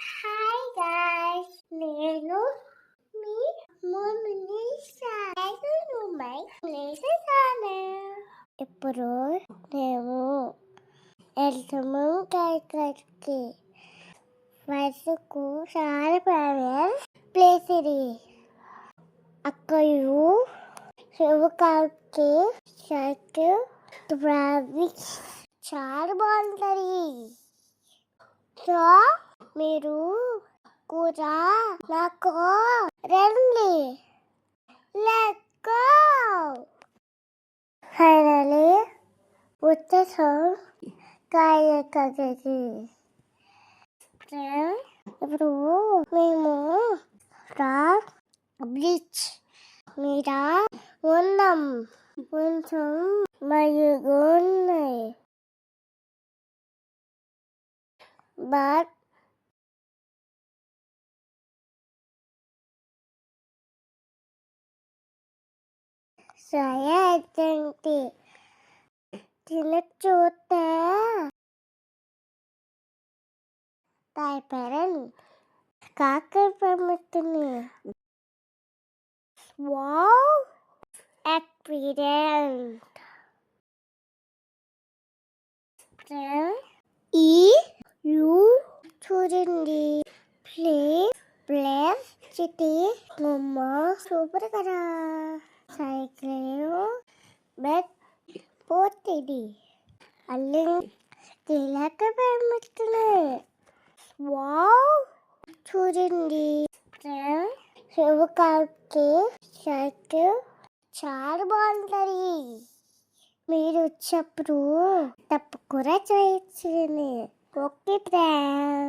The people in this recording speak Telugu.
హాయ్ గాయ్స్, నేను మీ మునిసాను. ఇప్పుడు మేము వెళ్తాము ఇక్కడికి. వయసుకు చాలా ప్లేస్ ఇది. అక్కయు శివకాకి సైకిల్ ట్రాఫిక్ చాలా బాగుంటుంది. సో మీరు కూడా నాకు రండి. Let's go. ఫైనలీ వచ్చేసాం కాయకకి. ఇప్పుడు మేము బీచ్ మీద ఉన్నాం. కొంచెం మరుగుగా ఉన్నాయి, బట్ ఏంటి తిన చూస్తే తైపరన్ కాకర పండుతుంది. Wow experience. ఈ యూ చూడండి. ప్లేస్ సిటీ బొమ్మ సూపర్ కదా. సైకిల్ బెడ్ పోతుంది. అల్లి తిలక పెరుగుతున్నాయి. వావ్ చూడండి. శివకాకి సైకిల్ చాలా బాగుంటుంది. మీరు వచ్చేప్పుడు తప్పకుండా చేయొచ్చు. Okay friends.